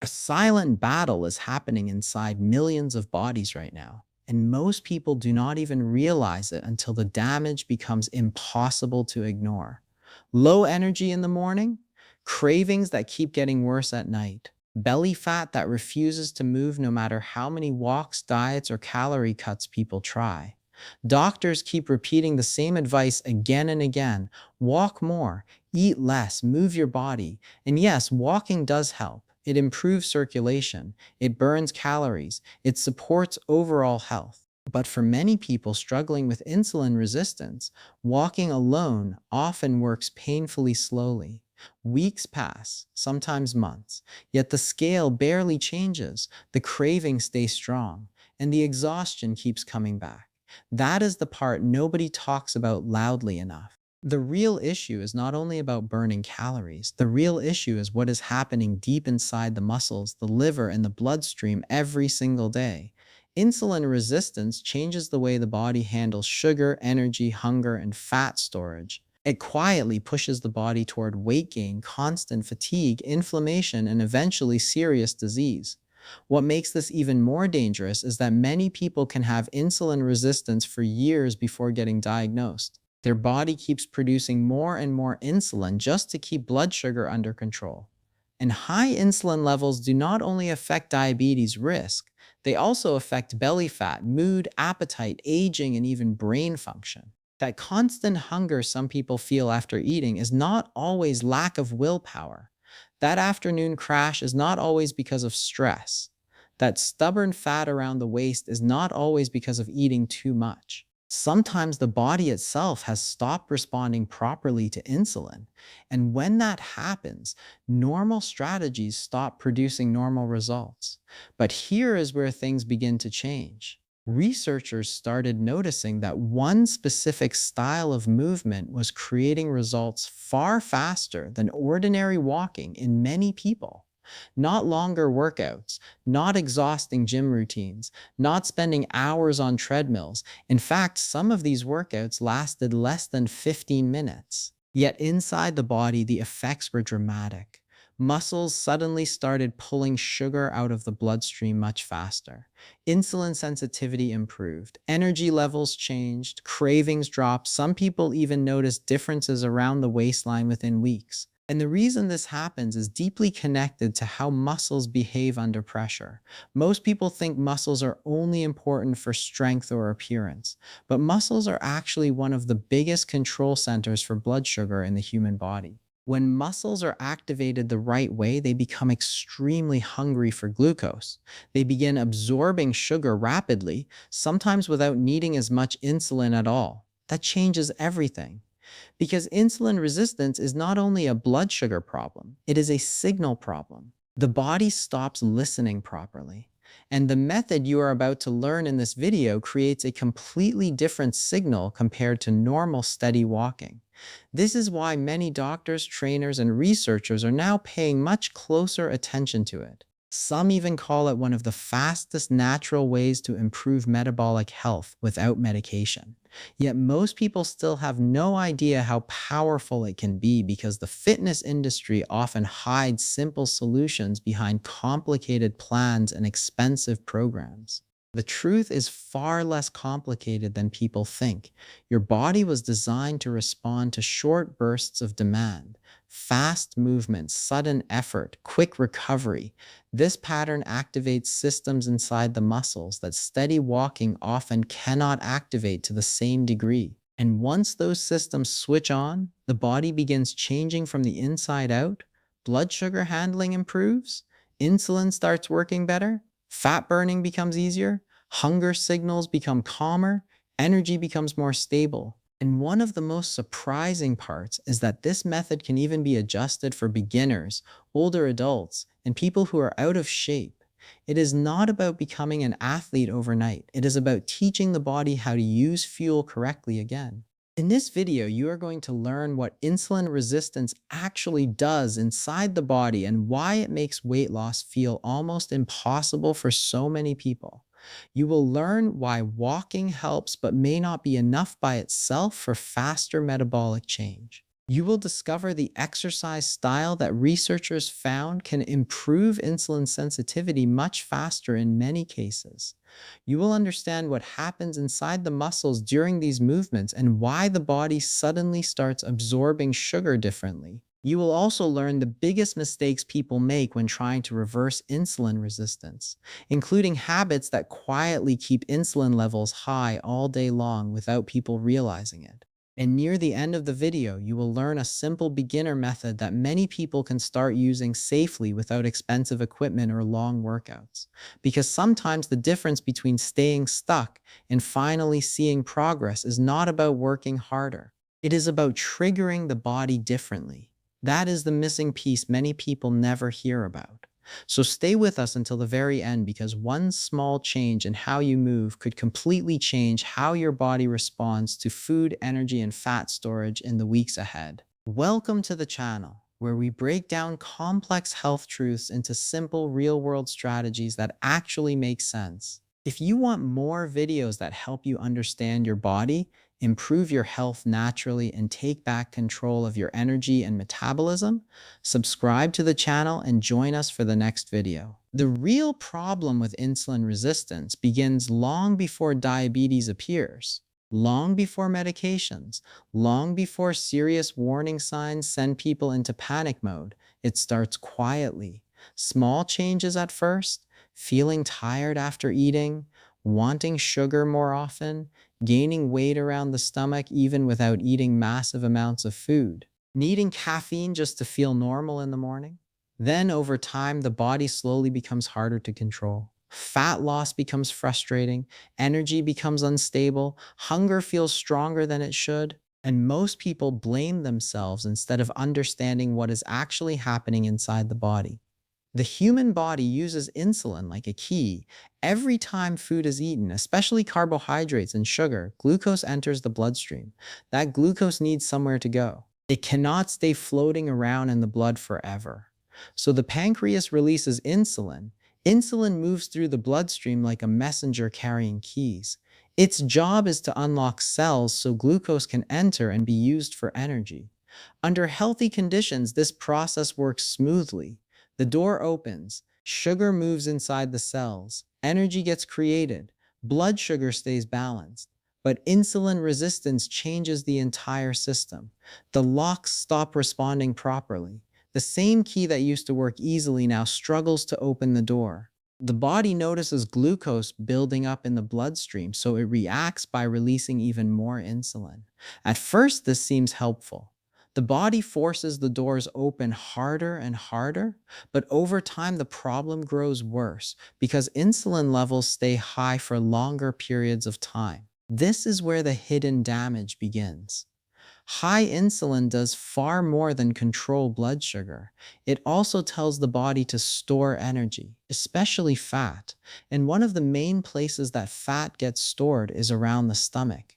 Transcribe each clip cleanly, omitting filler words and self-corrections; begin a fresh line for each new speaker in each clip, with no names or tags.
A silent battle is happening inside millions of bodies right now, and most people do not even realize it until the damage becomes impossible to ignore. Low energy in the morning, cravings that keep getting worse at night, belly fat that refuses to move no matter how many walks, diets, or calorie cuts people try. Doctors keep repeating the same advice again and again: walk more, eat less, move your body. And yes, walking does help. It improves circulation, it burns calories, it supports overall health. But for many people struggling with insulin resistance, walking alone often works painfully slowly. Weeks pass, sometimes months, yet the scale barely changes, the cravings stay strong, and the exhaustion keeps coming back. That is the part nobody talks about loudly enough. The real issue is not only about burning calories. The real issue is what is happening deep inside the muscles, the liver, and the bloodstream every single day. Insulin resistance changes the way the body handles sugar, energy, hunger, and fat storage. It quietly pushes the body toward weight gain, constant fatigue, inflammation, and eventually serious disease. What makes this even more dangerous is that many people can have insulin resistance for years before getting diagnosed. Their body keeps producing more and more insulin just to keep blood sugar under control. And high insulin levels do not only affect diabetes risk, they also affect belly fat, mood, appetite, aging, and even brain function. That constant hunger some people feel after eating is not always lack of willpower. That afternoon crash is not always because of stress. That stubborn fat around the waist is not always because of eating too much. Sometimes the body itself has stopped responding properly to insulin. And when that happens, normal strategies stop producing normal results. But here is where things begin to change. Researchers started noticing that one specific style of movement was creating results far faster than ordinary walking in many people. Not longer workouts, not exhausting gym routines, not spending hours on treadmills. In fact, some of these workouts lasted less than 15 minutes. Yet inside the body, the effects were dramatic. Muscles suddenly started pulling sugar out of the bloodstream much faster. Insulin sensitivity improved. Energy levels changed. Cravings dropped. Some people even noticed differences around the waistline within weeks. And the reason this happens is deeply connected to how muscles behave under pressure. Most people think muscles are only important for strength or appearance, but muscles are actually one of the biggest control centers for blood sugar in the human body. When muscles are activated the right way, they become extremely hungry for glucose. They begin absorbing sugar rapidly, sometimes without needing as much insulin at all. That changes everything. Because insulin resistance is not only a blood sugar problem, it is a signal problem. The body stops listening properly. And the method you are about to learn in this video creates a completely different signal compared to normal steady walking. This is why many doctors, trainers, and researchers are now paying much closer attention to it. Some even call it one of the fastest natural ways to improve metabolic health without medication. Yet most people still have no idea how powerful it can be because the fitness industry often hides simple solutions behind complicated plans and expensive programs. The truth is far less complicated than people think. Your body was designed to respond to short bursts of demand, fast movement, sudden effort, quick recovery. This pattern activates systems inside the muscles that steady walking often cannot activate to the same degree. And once those systems switch on, the body begins changing from the inside out. Blood sugar handling improves, insulin starts working better, fat burning becomes easier, hunger signals become calmer, energy becomes more stable. And one of the most surprising parts is that this method can even be adjusted for beginners, older adults, and people who are out of shape. It is not about becoming an athlete overnight. It is about teaching the body how to use fuel correctly again. In this video, you are going to learn what insulin resistance actually does inside the body and why it makes weight loss feel almost impossible for so many people. You will learn why walking helps but may not be enough by itself for faster metabolic change. You will discover the exercise style that researchers found can improve insulin sensitivity much faster in many cases. You will understand what happens inside the muscles during these movements and why the body suddenly starts absorbing sugar differently. You will also learn the biggest mistakes people make when trying to reverse insulin resistance, including habits that quietly keep insulin levels high all day long without people realizing it. And near the end of the video, you will learn a simple beginner method that many people can start using safely without expensive equipment or long workouts. Because sometimes the difference between staying stuck and finally seeing progress is not about working harder. It is about triggering the body differently. That is the missing piece many people never hear about. So stay with us until the very end because one small change in how you move could completely change how your body responds to food, energy, and fat storage in the weeks ahead. Welcome to the channel, where we break down complex health truths into simple, real world strategies that actually make sense. If you want more videos that help you understand your body, improve your health naturally, and take back control of your energy and metabolism, subscribe to the channel and join us for the next video. The real problem with insulin resistance begins long before diabetes appears, long before medications, long before serious warning signs send people into panic mode. It starts quietly. Small changes at first, feeling tired after eating, wanting sugar more often, gaining weight around the stomach even without eating massive amounts of food, needing caffeine just to feel normal in the morning. Then, over time, the body slowly becomes harder to control. Fat loss becomes frustrating, energy becomes unstable, hunger feels stronger than it should, and most people blame themselves instead of understanding what is actually happening inside the body. The human body uses insulin like a key. Every time food is eaten, especially carbohydrates and sugar, glucose enters the bloodstream. That glucose needs somewhere to go. It cannot stay floating around in the blood forever. So the pancreas releases insulin. Insulin moves through the bloodstream like a messenger carrying keys. Its job is to unlock cells so glucose can enter and be used for energy. Under healthy conditions, this process works smoothly. The door opens, sugar moves inside the cells, energy gets created, blood sugar stays balanced. But insulin resistance changes the entire system. The locks stop responding properly. The same key that used to work easily now struggles to open the door. The body notices glucose building up in the bloodstream, so it reacts by releasing even more insulin. At first, this seems helpful. The body forces the doors open harder and harder, but over time the problem grows worse because insulin levels stay high for longer periods of time. This is where the hidden damage begins. High insulin does far more than control blood sugar. It also tells the body to store energy, especially fat. And one of the main places that fat gets stored is around the stomach.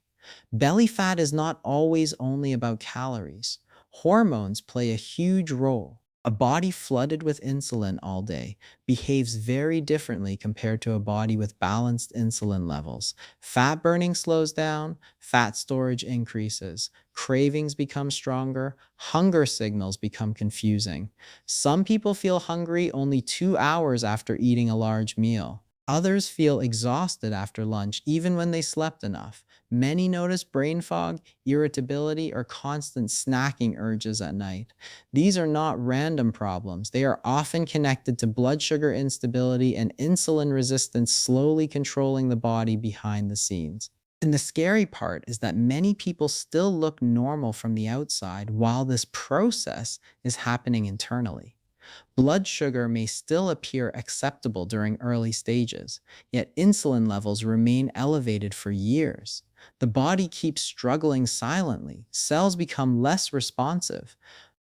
Belly fat is not always only about calories. Hormones play a huge role. A body flooded with insulin all day behaves very differently compared to a body with balanced insulin levels. Fat burning slows down, fat storage increases, cravings become stronger, hunger signals become confusing. Some people feel hungry only 2 hours after eating a large meal. Others feel exhausted after lunch, even when they slept enough. Many notice brain fog, irritability, or constant snacking urges at night. These are not random problems. They are often connected to blood sugar instability and insulin resistance slowly controlling the body behind the scenes. And the scary part is that many people still look normal from the outside while this process is happening internally. Blood sugar may still appear acceptable during early stages, yet insulin levels remain elevated for years. The body keeps struggling silently, cells become less responsive,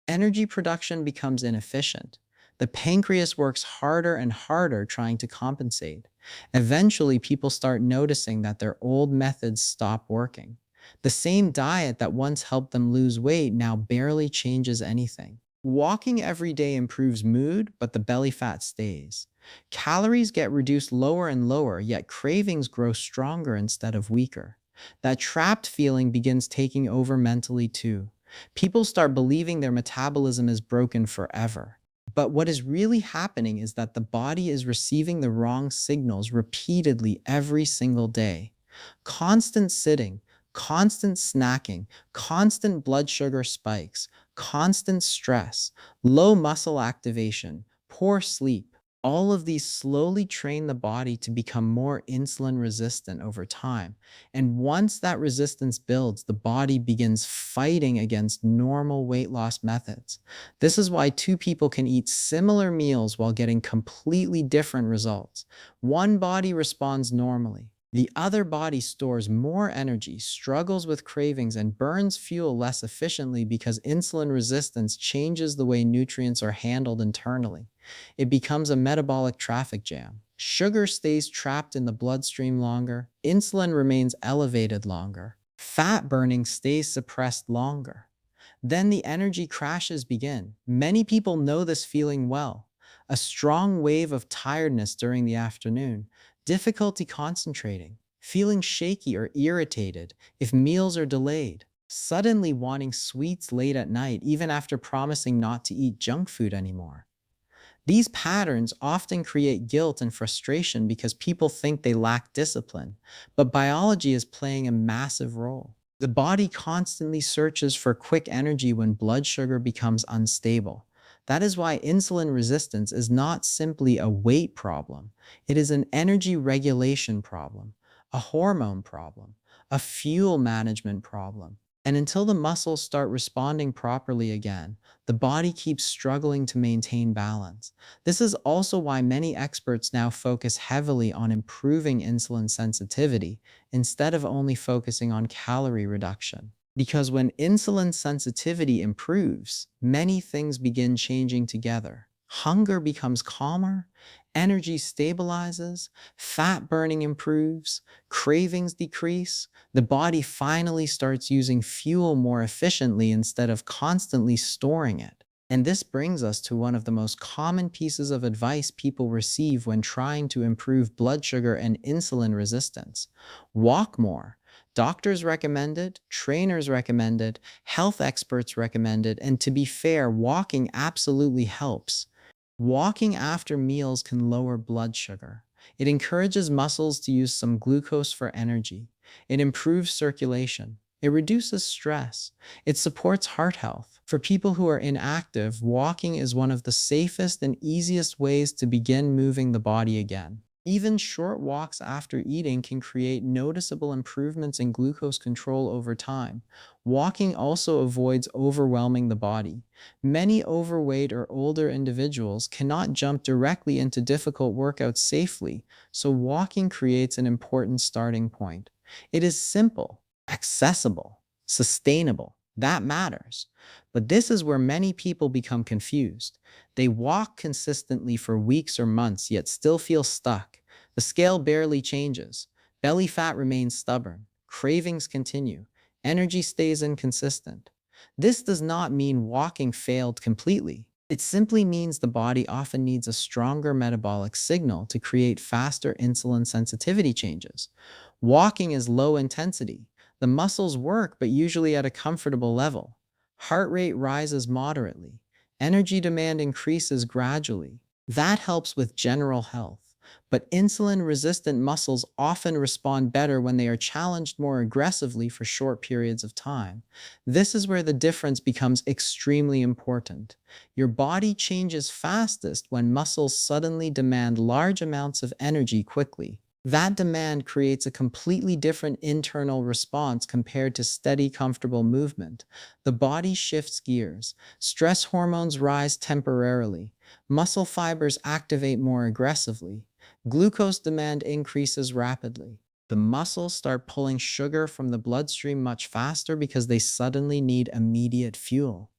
energy production becomes inefficient. The pancreas works harder and harder trying to compensate. Eventually, people start noticing that their old methods stop working. The same diet that once helped them lose weight now barely changes anything. Walking every day improves mood, but the belly fat stays. Calories get reduced lower and lower, yet cravings grow stronger instead of weaker. That trapped feeling begins taking over mentally too. People start believing their metabolism is broken forever. But what is really happening is that the body is receiving the wrong signals repeatedly every single day. Constant sitting, constant snacking, constant blood sugar spikes, constant stress, low muscle activation, poor sleep. All of these slowly train the body to become more insulin resistant over time. And once that resistance builds, the body begins fighting against normal weight loss methods. This is why two people can eat similar meals while getting completely different results. One body responds normally. The other body stores more energy, struggles with cravings, and burns fuel less efficiently because insulin resistance changes the way nutrients are handled internally. It becomes a metabolic traffic jam. Sugar stays trapped in the bloodstream longer, insulin remains elevated longer, fat burning stays suppressed longer. Then the energy crashes begin. Many people know this feeling well. A strong wave of tiredness during the afternoon, difficulty concentrating, feeling shaky or irritated if meals are delayed, suddenly wanting sweets late at night even after promising not to eat junk food anymore. These patterns often create guilt and frustration because people think they lack discipline, but biology is playing a massive role. The body constantly searches for quick energy when blood sugar becomes unstable. That is why insulin resistance is not simply a weight problem. It is an energy regulation problem, a hormone problem, a fuel management problem. And until the muscles start responding properly again, the body keeps struggling to maintain balance. This is also why many experts now focus heavily on improving insulin sensitivity instead of only focusing on calorie reduction. Because when insulin sensitivity improves, many things begin changing together. Hunger becomes calmer, energy stabilizes, fat burning improves, cravings decrease. The body finally starts using fuel more efficiently instead of constantly storing it. And this brings us to one of the most common pieces of advice people receive when trying to improve blood sugar and insulin resistance. Walk more. Doctors recommend it, trainers recommend it, health experts recommend it, and to be fair, walking absolutely helps. Walking after meals can lower blood sugar. It encourages muscles to use some glucose for energy. It improves circulation. It reduces stress. It supports heart health. For people who are inactive, walking is one of the safest and easiest ways to begin moving the body again. Even short walks after eating can create noticeable improvements in glucose control over time. Walking also avoids overwhelming the body. Many overweight or older individuals cannot jump directly into difficult workouts safely, so walking creates an important starting point. It is simple, accessible, sustainable. That matters. But this is where many people become confused. They walk consistently for weeks or months, yet still feel stuck. The scale barely changes. Belly fat remains stubborn. Cravings continue. Energy stays inconsistent. This does not mean walking failed completely. It simply means the body often needs a stronger metabolic signal to create faster insulin sensitivity changes. Walking is low intensity. The muscles work, but usually at a comfortable level. Heart rate rises moderately. Energy demand increases gradually. That helps with general health. But insulin-resistant muscles often respond better when they are challenged more aggressively for short periods of time. This is where the difference becomes extremely important. Your body changes fastest when muscles suddenly demand large amounts of energy quickly. That demand creates a completely different internal response compared to steady, comfortable movement. The body shifts gears. Stress hormones rise temporarily. Muscle fibers activate more aggressively. Glucose demand increases rapidly. The muscles start pulling sugar from the bloodstream much faster because they suddenly need immediate fuel.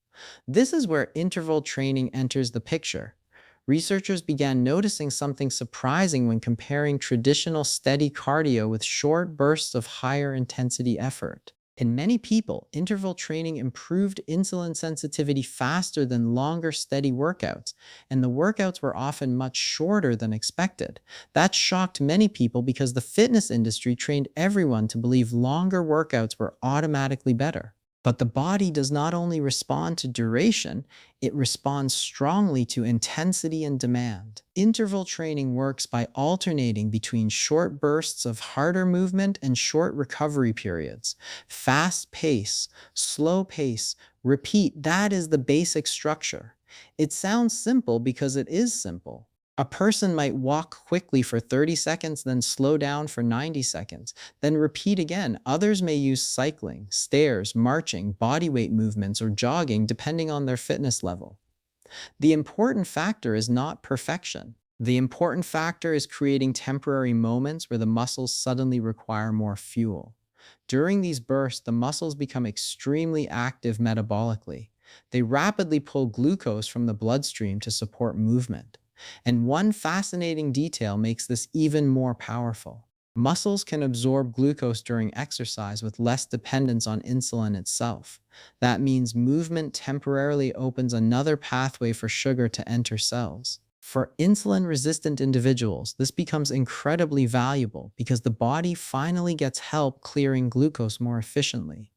This is where interval training enters the picture. Researchers began noticing something surprising when comparing traditional steady cardio with short bursts of higher intensity effort. In many people, interval training improved insulin sensitivity faster than longer steady workouts, and the workouts were often much shorter than expected. That shocked many people because the fitness industry trained everyone to believe longer workouts were automatically better. But the body does not only respond to duration, it responds strongly to intensity and demand. Interval training works by alternating between short bursts of harder movement and short recovery periods. Fast pace, slow pace, repeat, that is the basic structure. It sounds simple because it is simple. A person might walk quickly for 30 seconds, then slow down for 90 seconds, then repeat again. Others may use cycling, stairs, marching, bodyweight movements, or jogging depending on their fitness level. The important factor is not perfection. The important factor is creating temporary moments where the muscles suddenly require more fuel. During these bursts, the muscles become extremely active metabolically. They rapidly pull glucose from the bloodstream to support movement. And one fascinating detail makes this even more powerful. Muscles can absorb glucose during exercise with less dependence on insulin itself. That means movement temporarily opens another pathway for sugar to enter cells. For insulin-resistant individuals, this becomes incredibly valuable because the body finally gets help clearing glucose more efficiently.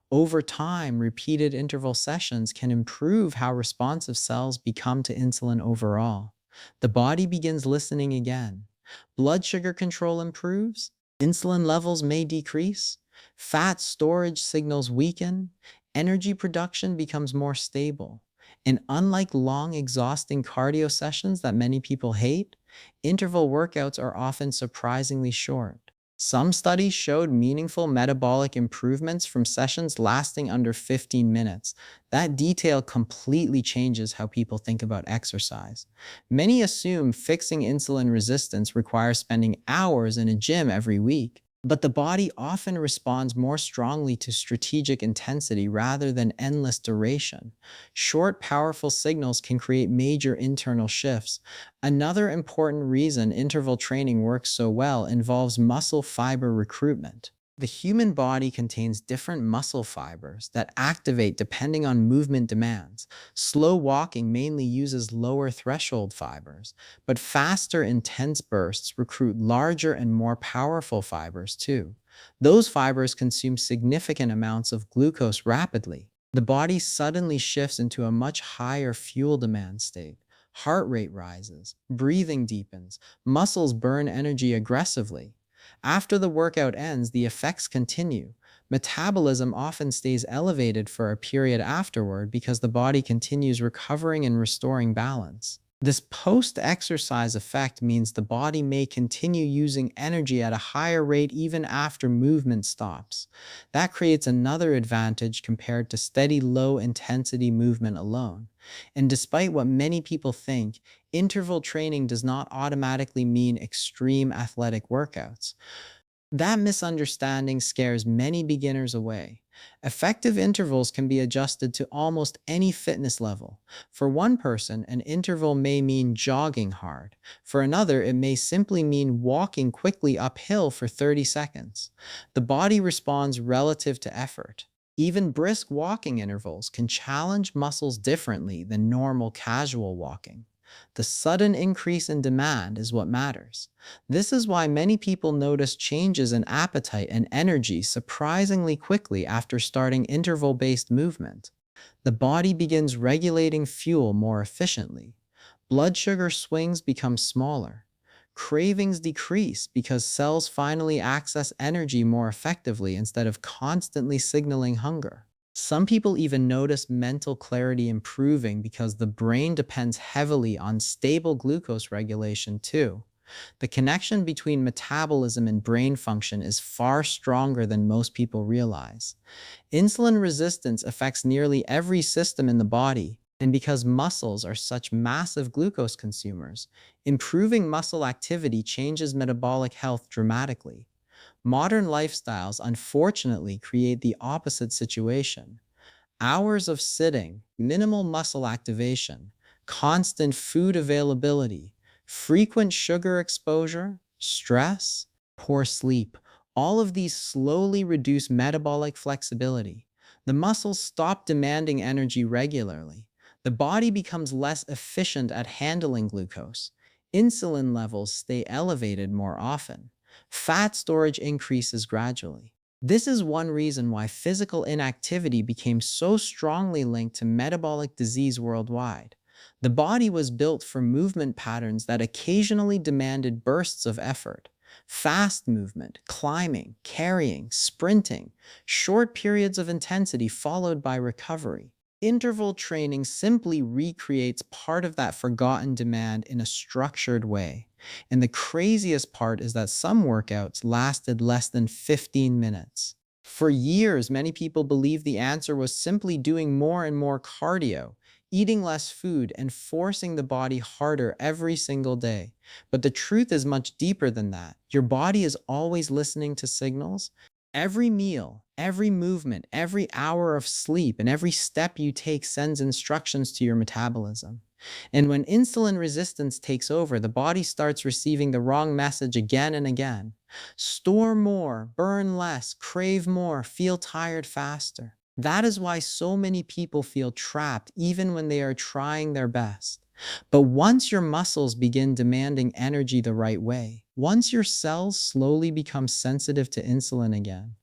Over time, repeated interval sessions can improve how responsive cells become to insulin overall. The body begins listening again. Blood sugar control improves, insulin levels may decrease, fat storage signals weaken, energy production becomes more stable. And unlike long, exhausting cardio sessions that many people hate, interval workouts are often surprisingly short. Some studies showed meaningful metabolic improvements from sessions lasting under 15 minutes. That detail completely changes how people think about exercise. Many assume fixing insulin resistance requires spending hours in a gym every week. But the body often responds more strongly to strategic intensity rather than endless duration. Short, powerful signals can create major internal shifts. Another important reason interval training works so well involves muscle fiber recruitment. The human body contains different muscle fibers that activate depending on movement demands. Slow walking mainly uses lower threshold fibers, but faster, intense bursts recruit larger and more powerful fibers too. Those fibers consume significant amounts of glucose rapidly. The body suddenly shifts into a much higher fuel demand state. Heart rate rises, breathing deepens, muscles burn energy aggressively. After the workout ends, the effects continue. Metabolism often stays elevated for a period afterward because the body continues recovering and restoring balance. This post-exercise effect means the body may continue using energy at a higher rate even after movement stops. That creates another advantage compared to steady low-intensity movement alone. And despite what many people think, interval training does not automatically mean extreme athletic workouts. That misunderstanding scares many beginners away. Effective intervals can be adjusted to almost any fitness level. For one person, an interval may mean jogging hard. For another, it may simply mean walking quickly uphill for 30 seconds. The body responds relative to effort. Even brisk walking intervals can challenge muscles differently than normal casual walking. The sudden increase in demand is what matters. This is why many people notice changes in appetite and energy surprisingly quickly after starting interval-based movement. The body begins regulating fuel more efficiently. Blood sugar swings become smaller. Cravings decrease because cells finally access energy more effectively instead of constantly signaling hunger. Some people even notice mental clarity improving because the brain depends heavily on stable glucose regulation too. The connection between metabolism and brain function is far stronger than most people realize. Insulin resistance affects nearly every system in the body, and because muscles are such massive glucose consumers, improving muscle activity changes metabolic health dramatically. Modern lifestyles unfortunately create the opposite situation. Hours of sitting, minimal muscle activation, constant food availability, frequent sugar exposure, stress, poor sleep, all of these slowly reduce metabolic flexibility. The muscles stop demanding energy regularly. The body becomes less efficient at handling glucose. Insulin levels stay elevated more often. Fat storage increases gradually. This is one reason why physical inactivity became so strongly linked to metabolic disease worldwide. The body was built for movement patterns that occasionally demanded bursts of effort. Fast movement, climbing, carrying, sprinting, short periods of intensity followed by recovery. Interval training simply recreates part of that forgotten demand in a structured way. And the craziest part is that some workouts lasted less than 15 minutes. For years, many people believed the answer was simply doing more and more cardio, eating less food, and forcing the body harder every single day. But the truth is much deeper than that. Your body is always listening to signals. Every meal, every movement, every hour of sleep, and every step you take sends instructions to your metabolism. And when insulin resistance takes over, the body starts receiving the wrong message again and again. Store more, burn less, crave more, feel tired faster. That is why so many people feel trapped even when they are trying their best. But once your muscles begin demanding energy the right way, once your cells slowly become sensitive to insulin again,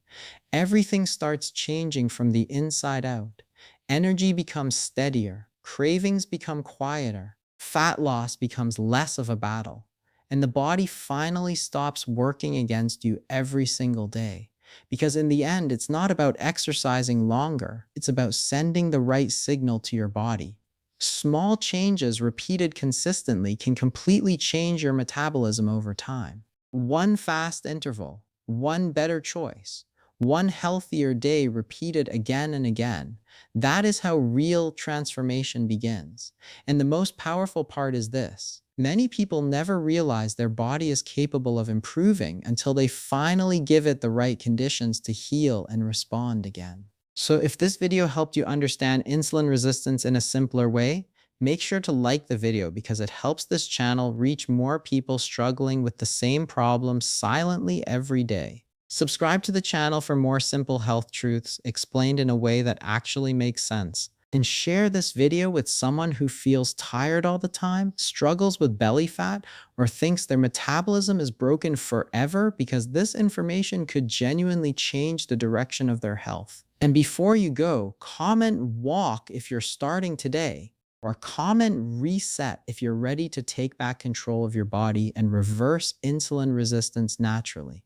everything starts changing from the inside out. Energy becomes steadier, cravings become quieter, fat loss becomes less of a battle, and the body finally stops working against you every single day. Because in the end, it's not about exercising longer, it's about sending the right signal to your body. Small changes repeated consistently can completely change your metabolism over time. One fast interval, one better choice, one healthier day repeated again and again. That is how real transformation begins. And the most powerful part is this. Many people never realize their body is capable of improving until they finally give it the right conditions to heal and respond again. So if this video helped you understand insulin resistance in a simpler way, make sure to like the video because it helps this channel reach more people struggling with the same problems silently every day. Subscribe to the channel for more simple health truths explained in a way that actually makes sense. And share this video with someone who feels tired all the time, struggles with belly fat, or thinks their metabolism is broken forever, because this information could genuinely change the direction of their health. And before you go, comment walk if you're starting today, or comment reset if you're ready to take back control of your body and reverse insulin resistance naturally.